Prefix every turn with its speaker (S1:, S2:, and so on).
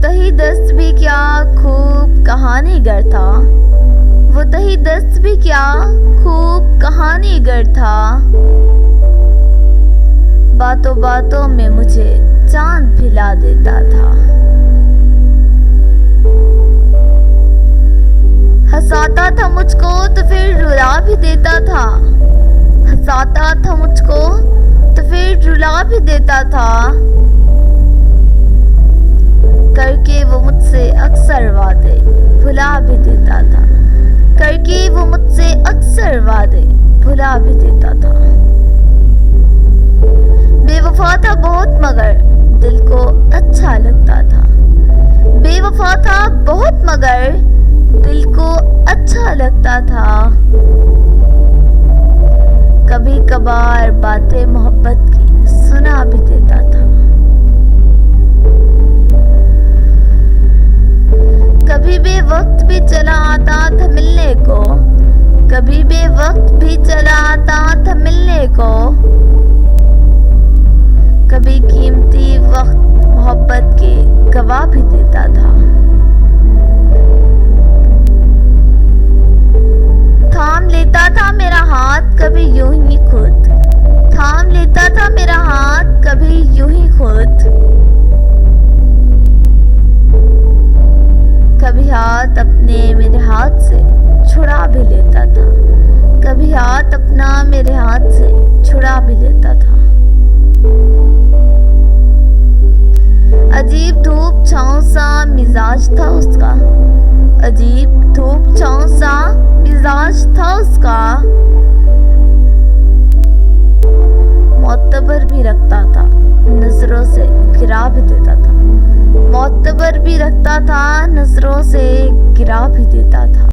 S1: तहीदस्त भी क्या खूब कहानीगर था। वो तहीदस्त भी क्या खूब कहानीगर था। बातों बातों में मुझे चांद पिला देता था। हंसाता था मुझको तो फिर रुला भी देता था। हंसाता था मुझको तो फिर रुला भी देता था। करके वो मुझसे अक्सर वादे भुला भी देता था। करके वो मुझसे अक्सर वादे भुला भी देता था। बेवफा था बहुत मगर दिल को अच्छा लगता था। बेवफा था बहुत मगर दिल को अच्छा लगता था। कभी कभार बातें मोहब्बत की सुना भी देता था। कभी बेवक्त भी चला आता था मिलने को। कभी बेवक्त भी चला आता था मिलने को। कभी कीमती वक्त मोहब्बत के गवा भी देता था। थाम लेता था मेरा हाथ कभी यूं ही खुद। थाम लेता था मेरा हाथ कभी यूं ही खुद। कभी हाथ अपने मेरे हाथ से छुड़ा भी लेता था। कभी हाथ अपना मेरे हाथ से छुड़ा भी लेता था। अजीब धूप छाँव सा मिजाज था उसका। अजीब धूप छाँव सा मिजाज था उसका। मोतबर भी रखता था नजरों से गिरा भी देता था। मोतबर भी रखता था नजरों से गिरा भी देता था।